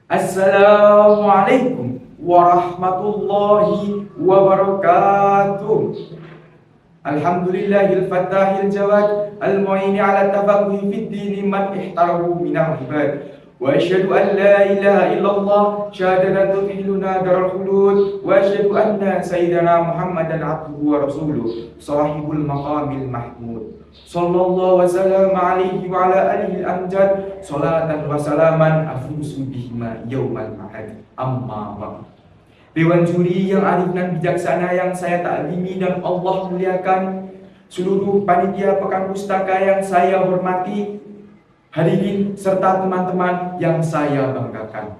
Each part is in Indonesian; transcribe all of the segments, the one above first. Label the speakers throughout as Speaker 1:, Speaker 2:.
Speaker 1: Assalamualaikum warahmatullahi wabarakatuh. Alhamdulillahil fatahil jawad al-mu'ini ala tafaqquhi fid dini man ihtarahu minal ibad. Wa asyhadu an la ilaha illallah syahadatan tudkhiluna darul khulud wa asyhadu anna sayyidana Muhammadan abduhu wa rasuluh sahibul maqamil mahmud. Sallallahu wa sallam alaihi wa ala alihi al-amjad salatan wa salaman afusu bihima yaumal ma'ad. Amma ba'd. Dewan juri yang arif dan bijaksana yang saya taklimi dan Allah muliakan, seluruh panitia pekan pustaka yang saya hormati, hadirin serta teman-teman yang saya banggakan.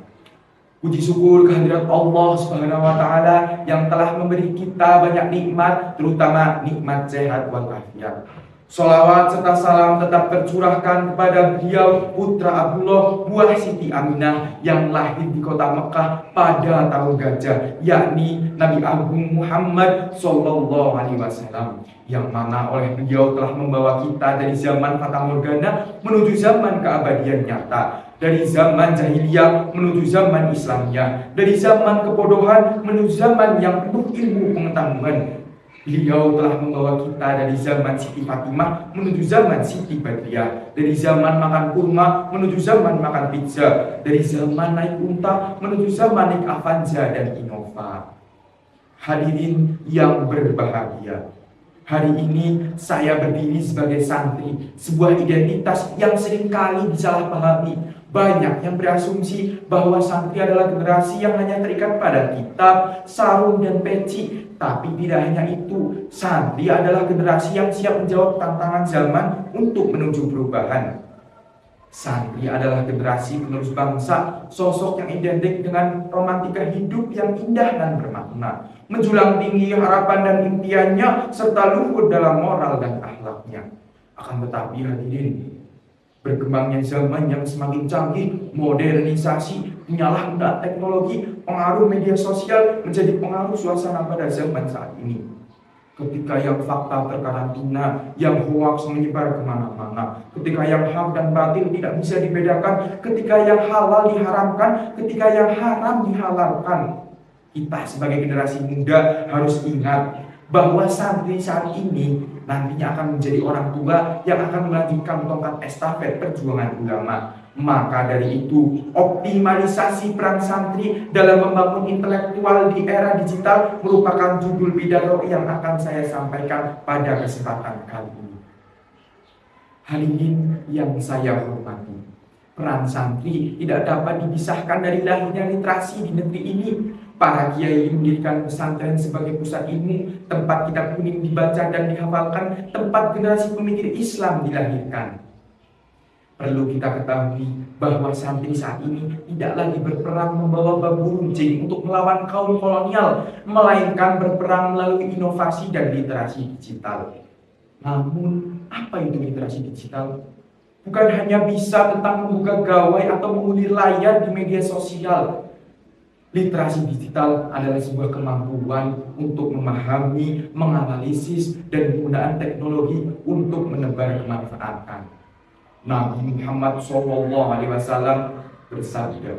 Speaker 1: Puji syukur kehadirat Allah Subhanahu wa taala yang telah memberi kita banyak nikmat, terutama nikmat sehat walafiat. Sholawat serta salam tetap tercurahkan kepada beliau, putra Abdullah buah Siti Aminah yang lahir di kota Mekah pada tahun gajah, yakni Nabi Agung Muhammad Sallallahu Alaihi Wasallam, yang mana oleh beliau telah membawa kita dari zaman fata morgana menuju zaman keabadian nyata, dari zaman jahiliyah menuju zaman Islamnya, dari zaman kebodohan menuju zaman yang penuh ilmu pengetahuan. Beliau telah membawa kita dari zaman Siti Fatimah menuju zaman Siti Badriah, dari zaman makan kurma menuju zaman makan pizza, dari zaman naik unta menuju zaman naik Avanza dan Innova. Hadirin yang berbahagia, hari ini saya berdiri sebagai santri, sebuah identitas yang seringkali disalahpahami. Banyak yang berasumsi bahwa santri adalah generasi yang hanya terikat pada kitab, sarung, dan peci. Tapi tidak hanya itu, santri adalah generasi yang siap menjawab tantangan zaman untuk menuju perubahan. Santri adalah generasi penerus bangsa, sosok yang identik dengan romantika hidup yang indah dan bermakna, menjulang tinggi harapan dan impiannya, serta luhur dalam moral dan akhlaknya. Akan tetapi hadirin, berkembangnya zaman yang semakin canggih, modernisasi, penyalahgunaan teknologi, pengaruh media sosial menjadi pengaruh suasana pada zaman saat ini. Ketika yang fakta terkarantina, yang hoaks menyebar kemana-mana, ketika yang hak dan batil tidak bisa dibedakan, ketika yang halal diharamkan, ketika yang haram dihalalkan, kita sebagai generasi muda harus ingat bahwa santri saat ini nantinya akan menjadi orang tua yang akan melanjutkan tongkat estafet perjuangan ulama. Maka dari itu, optimalisasi peran santri dalam membangun intelektual di era digital merupakan judul pidato yang akan saya sampaikan pada kesempatan kali ini. Hadirin yang saya hormati, peran santri tidak dapat dipisahkan dari lahirnya literasi di negeri ini. Para kiai mendirikan pesantren sebagai pusat ilmu, tempat kitab kuning dibaca dan dihafalkan, tempat generasi pemikir Islam dilahirkan. Perlu kita ketahui bahwa santri saat ini tidak lagi berperang membawa bambu runcing untuk melawan kaum kolonial, melainkan berperang melalui inovasi dan literasi digital. Namun, apa itu literasi digital? Bukan hanya bisa tentang membuka gawai atau mengulir layar di media sosial. Literasi digital adalah sebuah kemampuan untuk memahami, menganalisis, dan penggunaan teknologi untuk menebar kemanfaatan. Nabi Muhammad SAW bersabda,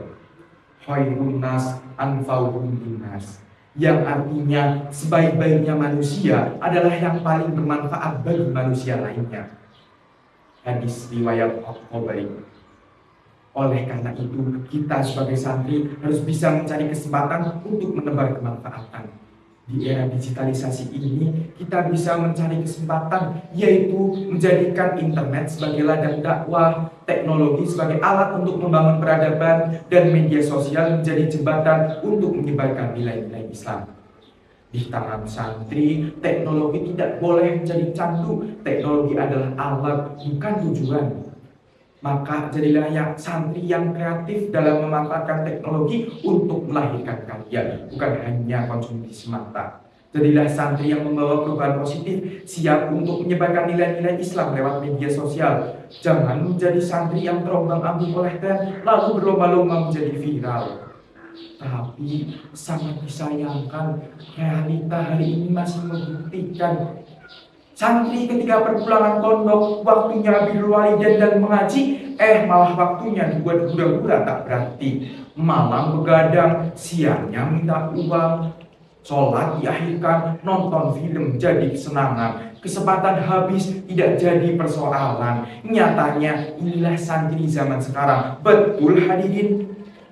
Speaker 1: "Khairun nas anfa'uhum linnas," yang artinya sebaik-baiknya manusia adalah yang paling bermanfaat bagi manusia lainnya. Hadis riwayat Al-Bukhari. Oleh karena itu, kita sebagai santri harus bisa mencari kesempatan untuk menebar kemanfaatan. Di era digitalisasi ini, kita bisa mencari kesempatan, yaitu menjadikan internet sebagai ladang dakwah, teknologi sebagai alat untuk membangun peradaban, dan media sosial menjadi jembatan untuk menyebarkan nilai-nilai Islam. Di tangan santri, teknologi tidak boleh menjadi candu. Teknologi adalah alat, bukan tujuan. Maka jadilah yang santri yang kreatif dalam memanfaatkan teknologi untuk melahirkan karya, bukan hanya konsumsi semata. Jadilah santri yang membawa perubahan positif, siap untuk menyebarkan nilai-nilai Islam lewat media sosial. Jangan menjadi santri yang terombang-ambing oleh tren lalu berlomba-lomba menjadi viral. Tapi sangat disayangkan, realita hari ini masih membuktikan santri ketika perpulangan pondok, waktunya birrul walidain dan mengaji, malah waktunya dibuat hura-hura tak berarti. Malam begadang, siangnya minta uang. Sholat diakhirkan, nonton film jadi kesenangan. Kesempatan habis tidak jadi persoalan. Nyatanya inilah santri zaman sekarang. Betul hadirin?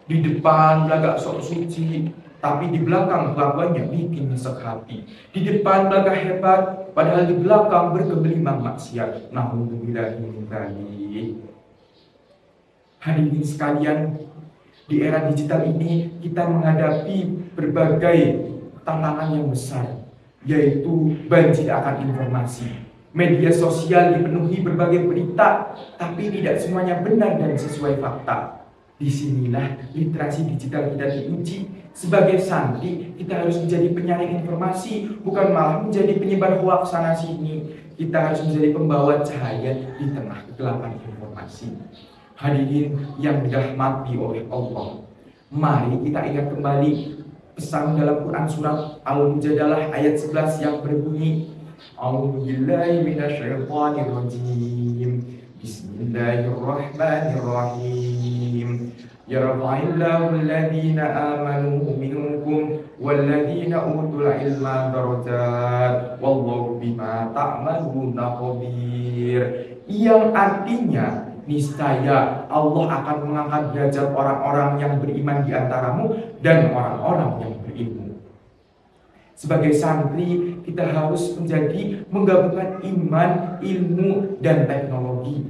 Speaker 1: Di depan belagak sok suci, tapi di belakang kelakuannya bikin nyesek hati. Di depan belagak hebat, padahal di belakang berkebelimang maksiat. Na'udzubillahi min dzalik. Hadirin sekalian, di era digital ini kita menghadapi berbagai tantangan yang besar, yaitu banjir akan informasi. Media sosial dipenuhi berbagai berita, tapi tidak semuanya benar dan sesuai fakta. Disinilah literasi digital kita diuji. Sebagai santri, kita harus menjadi penyaring informasi, bukan malah menjadi penyebar hoaks sana sini. Kita harus menjadi pembawa cahaya di tengah kegelapan informasi. Hadirin yang dirahmati oleh Allah, mari kita ingat kembali pesan dalam Quran surat Al-Mujadalah ayat 11 yang berbunyi, A'udzubillahi minasyaitonir rajim. Bismillahirrahmanirrahim. Yarfa'illahu alladhina amanu minkum walladhina utul ilma darajat wallahu bima ta'maluna khabir. Yang artinya, niscaya Allah akan mengangkat derajat orang-orang yang beriman di antaramu dan orang-orang yang berilmu. Sebagai santri, kita harus menggabungkan iman, ilmu, dan teknologi.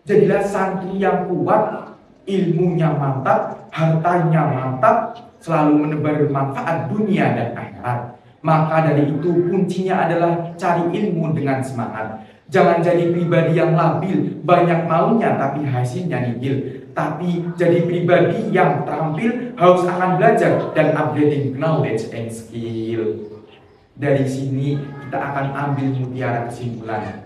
Speaker 1: Jadilah santri yang kuat, ilmunya mantap, hartanya mantap, selalu menebar manfaat dunia dan akhirat. Maka dari itu kuncinya adalah cari ilmu dengan semangat. Jangan jadi pribadi yang labil, banyak maunya tapi hasilnya nihil. Tapi jadi pribadi yang terampil, haus akan belajar dan upgrading knowledge and skill. Dari sini kita akan ambil mutiara kesimpulan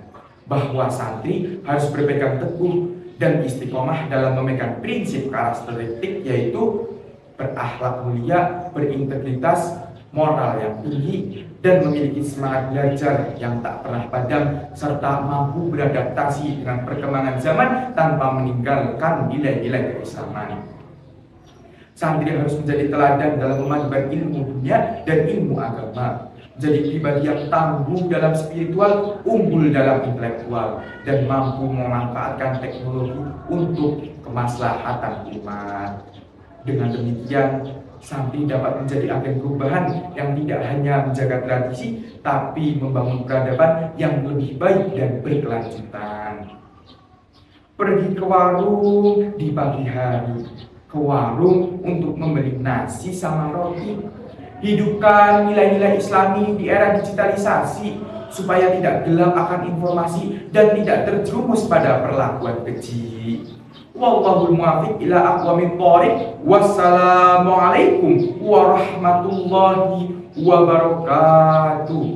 Speaker 1: bahwa santri harus berpegang teguh dan istiqomah dalam memegang prinsip karakteristik, yaitu berakhlak mulia, berintegritas, moral yang tinggi, dan memiliki semangat belajar yang tak pernah padam, serta mampu beradaptasi dengan perkembangan zaman tanpa meninggalkan nilai-nilai keislaman. Santri harus menjadi teladan dalam memanfaatkan ilmu dunia dan ilmu agama, menjadi pribadi yang tangguh dalam spiritual, unggul dalam intelektual, dan mampu memanfaatkan teknologi untuk kemaslahatan umat. Dengan demikian, santri dapat menjadi agen perubahan yang tidak hanya menjaga tradisi, tapi membangun peradaban yang lebih baik dan berkelanjutan. Pergi ke warung di pagi hari, ke warung untuk membeli nasi sama roti. Hidupkan nilai-nilai Islami di era digitalisasi, supaya tidak gelap akan informasi dan tidak terjerumus pada perlakuan keji. Wallahul muwaffiq ila aqwamit thoriq. Wassalamualaikum warahmatullahi wabarakatuh.